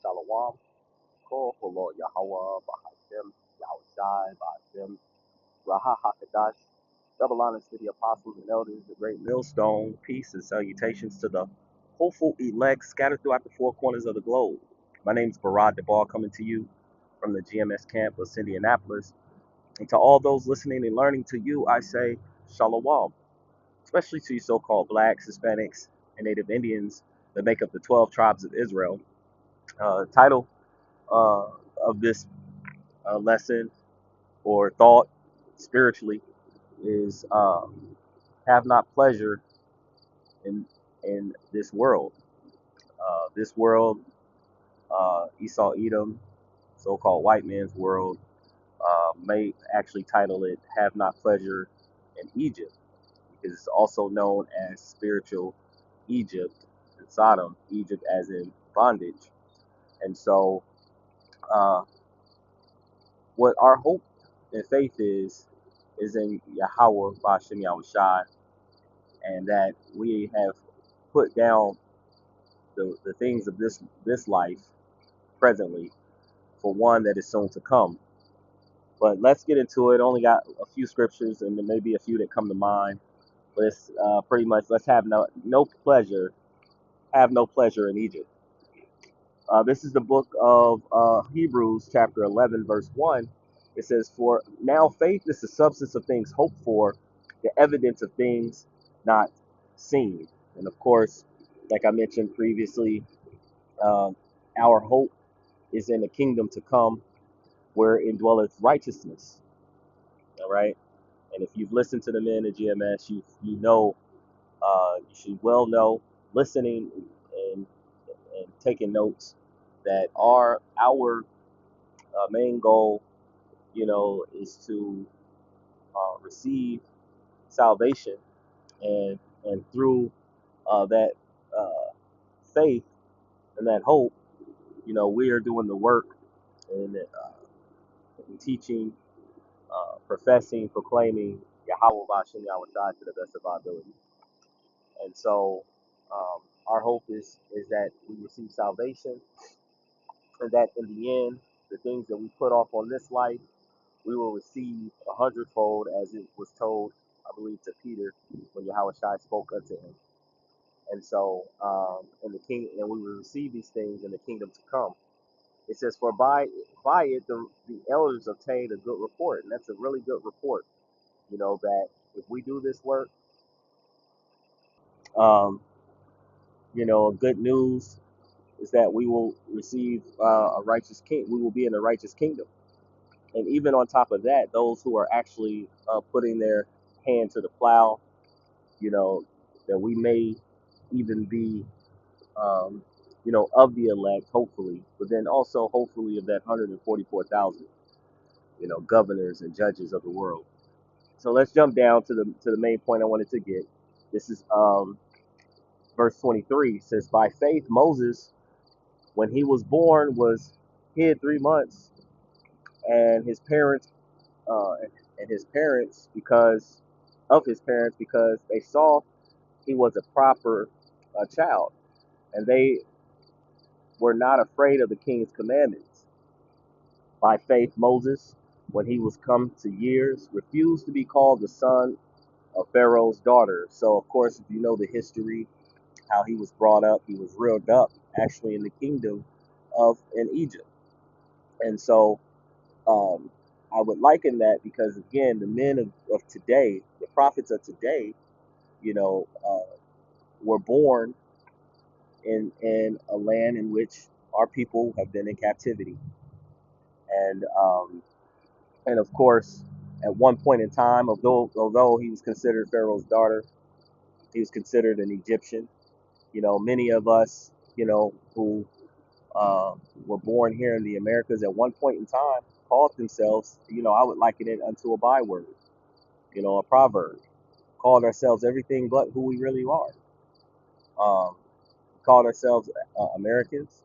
Shalom, Kol Lord Yahweh, Bahashem, Yahushai, Bahashem, Raha Hakadash, double honors to the apostles and elders, the great millstone, peace and salutations to the hopeful elect scattered throughout the four corners of the globe. My name is Barad Debar, coming to you from the GMS campus, Indianapolis. And to all those listening and learning, to you, I say Shalom, especially to you so-called blacks, Hispanics, and Native Indians that make up the 12 tribes of Israel. Title uh, of this lesson or thought spiritually is have not pleasure in this world. This world, Esau Edom, so-called white man's world, may actually title it "Have Not Pleasure in Egypt," because it's also known as spiritual Egypt and Sodom, Egypt as in bondage. And so, uh, what our hope and faith is in Yahweh, Bashem Yahushai, and that we have put down the things of this life presently for one that is soon to come. But let's get into it. Only got a few scriptures and there may be a few that come to mind. But it's pretty much let's have have no pleasure in Egypt. This is the book of Hebrews, chapter 11, verse 1. It says, "For now faith is the substance of things hoped for, the evidence of things not seen." And of course, like I mentioned previously, uh, our hope is in the kingdom to come, wherein dwelleth righteousness. All right. And if you've listened to the men at GMS, you know, you should well know, listening and taking notes, that our main goal, is to receive salvation, and through that uh, faith and that hope, we are doing the work and teaching, professing, proclaiming Yahweh Bashem Yahweh to the best of our ability. And so, our hope is that we receive salvation, and that in the end, the things that we put off on this life, we will receive a hundredfold, as it was told, I believe, to Peter when Yahweh Shai spoke unto him. And so, in the king, and we will receive these things in the kingdom to come. It says, "For by it the elders obtained a good report," and that's a really good report. That if we do this work, um, good news is that we will receive a righteous king. We will be in a righteous kingdom. And even on top of that, those who are actually putting their hand to the plow, you know, that we may even be, of the elect, hopefully, but then also hopefully of that 144,000, governors and judges of the world. So let's jump down to the main point I wanted to get. This is verse 23. It says, "By faith Moses, when he was born, was hid 3 months, and his parents uh, and his parents because they saw he was a proper child, and they were not afraid of the king's commandments. By faith Moses, when he was come to years, refused to be called the son of Pharaoh's daughter." So of course, if you know the history, how he was brought up, he was reared up actually in the kingdom of in Egypt. And so, um, I would liken that because, again, the men of today, the prophets of today, were born in a land in which our people have been in captivity. And of course, at one point in time, although he was considered Pharaoh's daughter, he was considered an Egyptian. Many of us, who uh, were born here in the Americas at one point in time called themselves, I would liken it unto a byword, a proverb. Called ourselves everything but who we really are. Um, called ourselves Americans,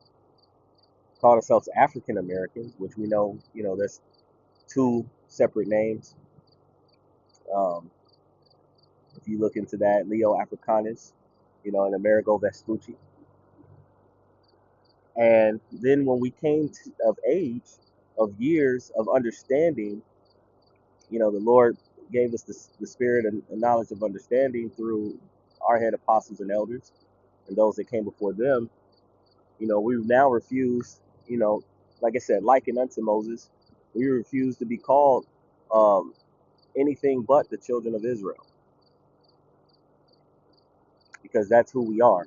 called ourselves African Americans, which we know, that's two separate names. Um, if you look into that, Leo Africanus, and Amerigo Vespucci. And then when we came of age, of years of understanding, the Lord gave us the spirit and knowledge of understanding through our head apostles and elders and those that came before them. We now refuse, like I said, likened unto Moses, we refuse to be called um, anything but the children of Israel, because that's who we are.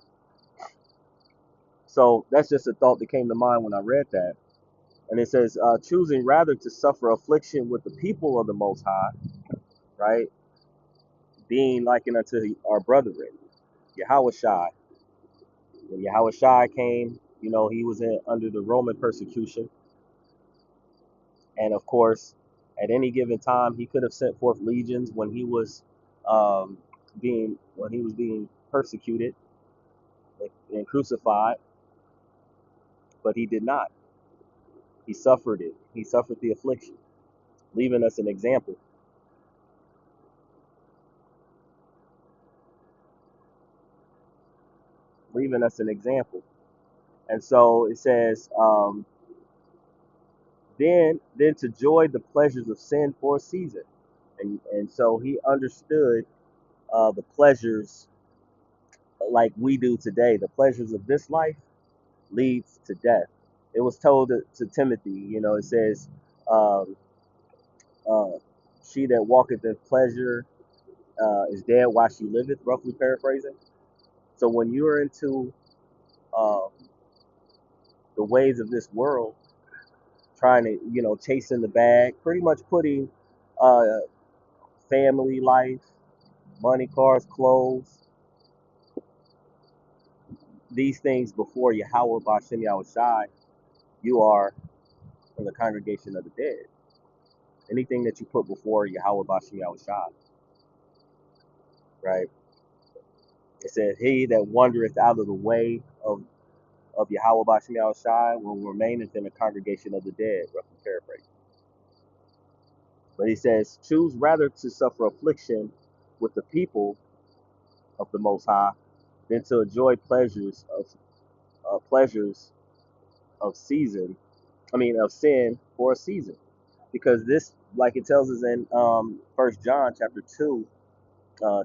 So that's just a thought that came to mind when I read that. And it says, choosing rather to suffer affliction with the people of the Most High, right? Being likened unto our brethren, Yahweh Shai. When Yahweh Shai came, he was under the Roman persecution. And of course, at any given time, he could have sent forth legions um, when he was being persecuted and crucified, but he did not. He suffered it. He suffered the affliction, leaving us an example. Leaving us an example. And so it says, then to enjoy the pleasures of sin for a season. And so he understood the pleasures like we do today. The pleasures of this life leads to death. It was told to Timothy, it says, um, uh, she that walketh in pleasure is dead while she liveth, roughly paraphrasing. So when you're into uh, the ways of this world, trying to, chasing the bag, pretty much putting uh, family life, money, cars, clothes, these things before Yahweh Bashem Yahweh Shai, you are in the congregation of the dead. Anything that you put before Yahweh Bashem Yahweh Shai, right? It says, he that wandereth out of the way of Yahweh Bashem Yahweh Shai will remain in the congregation of the dead, roughly paraphrase. But he says, choose rather to suffer affliction with the people of the Most High than to enjoy pleasures of season. I mean, of sin for a season, because this, like it tells us in First John chapter 2,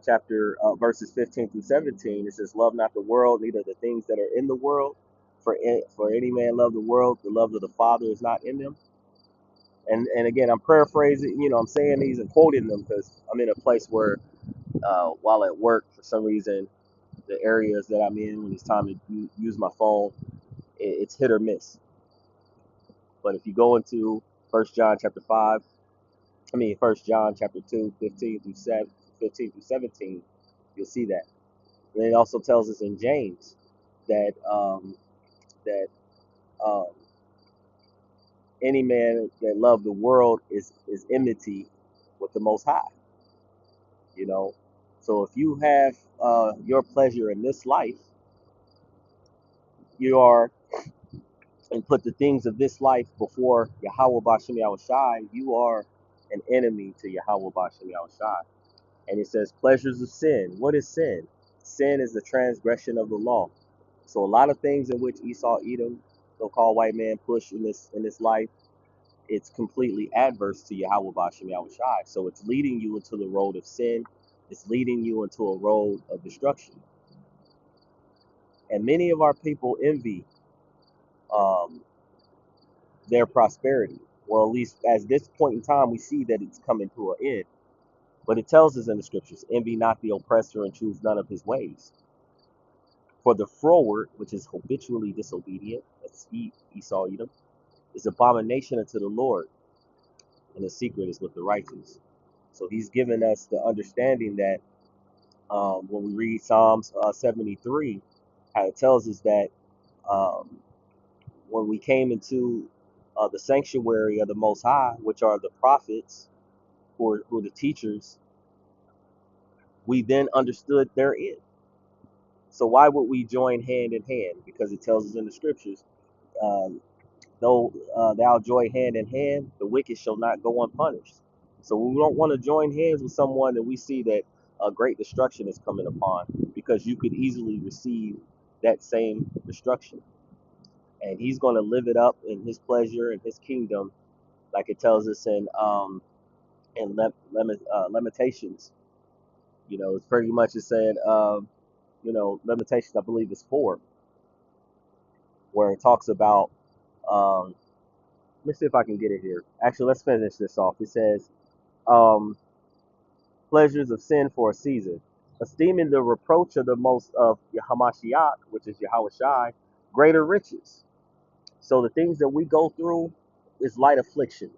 chapter verses 15 through 17, it says, "Love not the world, neither the things that are in the world. For any man love the world, the love of the Father is not in them." And again, I'm paraphrasing. I'm saying these and quoting them because I'm in a place where, while at work, for some reason, the areas that I'm in when it's time to use my phone, it's hit or miss. But if you go into First John chapter 5, First John chapter 2, 15 through 17, you'll see that. And it also tells us in James that that um, any man that love the world is enmity with the Most High. You know, so if you have your pleasure in this life, you are and put the things of this life before Yahweh Bashem Yahweh Shai, you are an enemy to Yahweh Bashem Yahweh Shai. And it says pleasures of sin. What is sin? Sin is the transgression of the law. So a lot of things in which Esau, Edom, so-called white man push in this life, it's completely adverse to Yahweh Bashem Yahweh Shai. So it's leading you into the road of sin. It's leading you into a road of destruction. And many of our people envy um, their prosperity. Well, at least at this point in time, we see that it's coming to an end. But it tells us in the scriptures, envy not the oppressor and choose none of his ways. For the froward, which is habitually disobedient, that's Esau, Edom, is abomination unto the Lord, and the secret is with the righteous. So he's given us the understanding that when we read Psalms 73, how it tells us that um, when we came into the sanctuary of the Most High, which are the prophets, who are the teachers, we then understood their end. So why would we join hand in hand? Because it tells us in the scriptures, um, though thou join hand in hand, the wicked shall not go unpunished. So we don't want to join hands with someone that we see that a great destruction is coming upon, because you could easily receive that same destruction. and he's going to live it up in his pleasure and his kingdom, like it tells us in Lamentations. It's pretty much it said, Lamentations, I believe is 4, where it talks about. Um, let me see if I can get it here. Actually, let's finish this off. It says, um, pleasures of sin for a season, esteeming the reproach of the most of Yahamashiach, which is Yahweh Shai, greater riches. So the things that we go through is light afflictions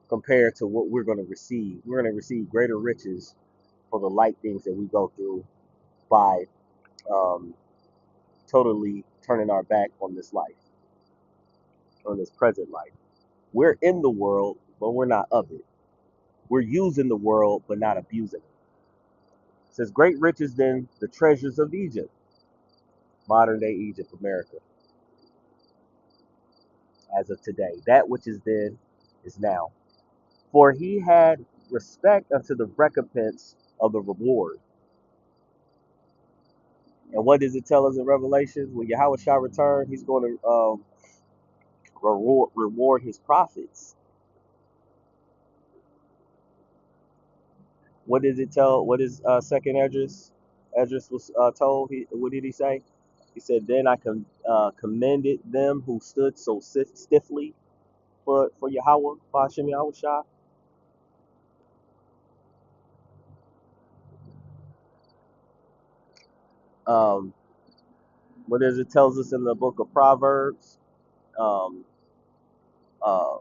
compared to what we're going to receive. We're going to receive greater riches for the light things that we go through by um, totally turning our back on this life, on this present life. We're in the world, but we're not of it. We're using the world, but not abusing it. It says, great riches than the treasures of Egypt, modern day Egypt, America, as of today. That which is then is now. For he had respect unto the recompense of the reward. And what does it tell us in Revelation? When Yahweh shall return, he's going to reward his prophets. What does it tell? What is second Esdras? Esdras was told. What did he say? He said, "Then I commended them who stood so stiffly for Yahweh, Hashem Yahweh Shah." Um, what does it tells us in the book of Proverbs? Um, uh,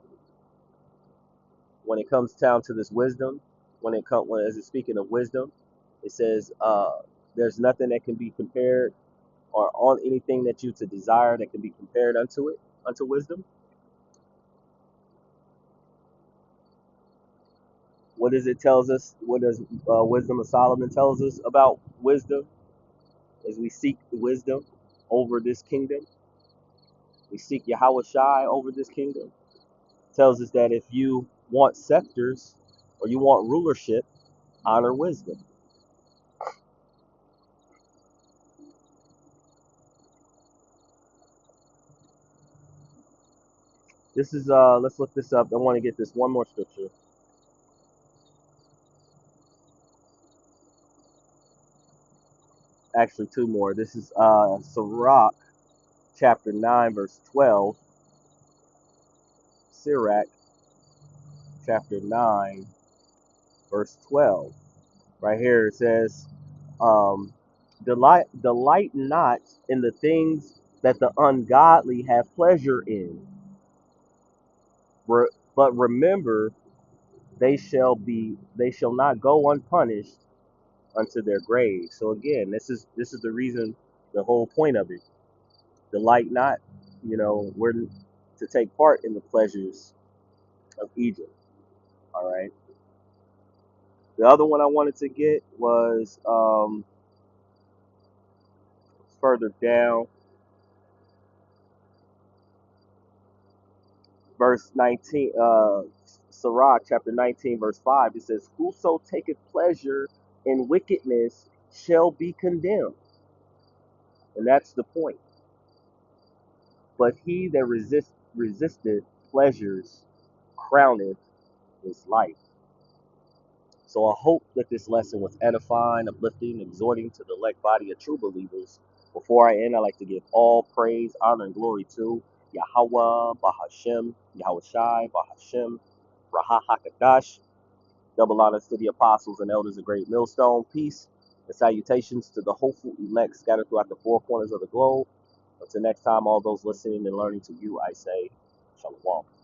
when it comes down to this wisdom, when as it's speaking of wisdom, it says, "There's nothing that can be compared, or on anything that you to desire that can be compared unto it, unto wisdom." What does it tells us? What does Wisdom of Solomon tells us about wisdom? As we seek wisdom over this kingdom, we seek Yahweh Shai over this kingdom. It tells us that if you want scepters or you want rulership, honor wisdom. This is let's look this up. I want to get this one more scripture. Actually, two more. This is Sirach chapter 9, verse 12. Sirach chapter 9, verse 12. Right here it says, um, delight not in the things that the ungodly have pleasure in, but remember they shall not go unpunished unto their grave. So again, this is the reason, the whole point of it. Delight not, we're to take part in the pleasures of Egypt. All right. The other one I wanted to get was further down, verse 19, Sirach chapter 19, verse 5. It says, whoso taketh pleasure in wickedness shall be condemned. And that's the point. But he that resisteth pleasures crowneth his life. So I hope that this lesson was edifying, uplifting, exhorting to the elect body of true believers. Before I end, I'd like to give all praise, honor, and glory to Yahweh, Bahashem, Yahweh Shai, Bahashem, Raha Hakadash. Double honors to the apostles and elders of Great Millstone. Peace and salutations to the hopeful elect scattered throughout the four corners of the globe. Until next time, all those listening and learning to you, I say, Shalom.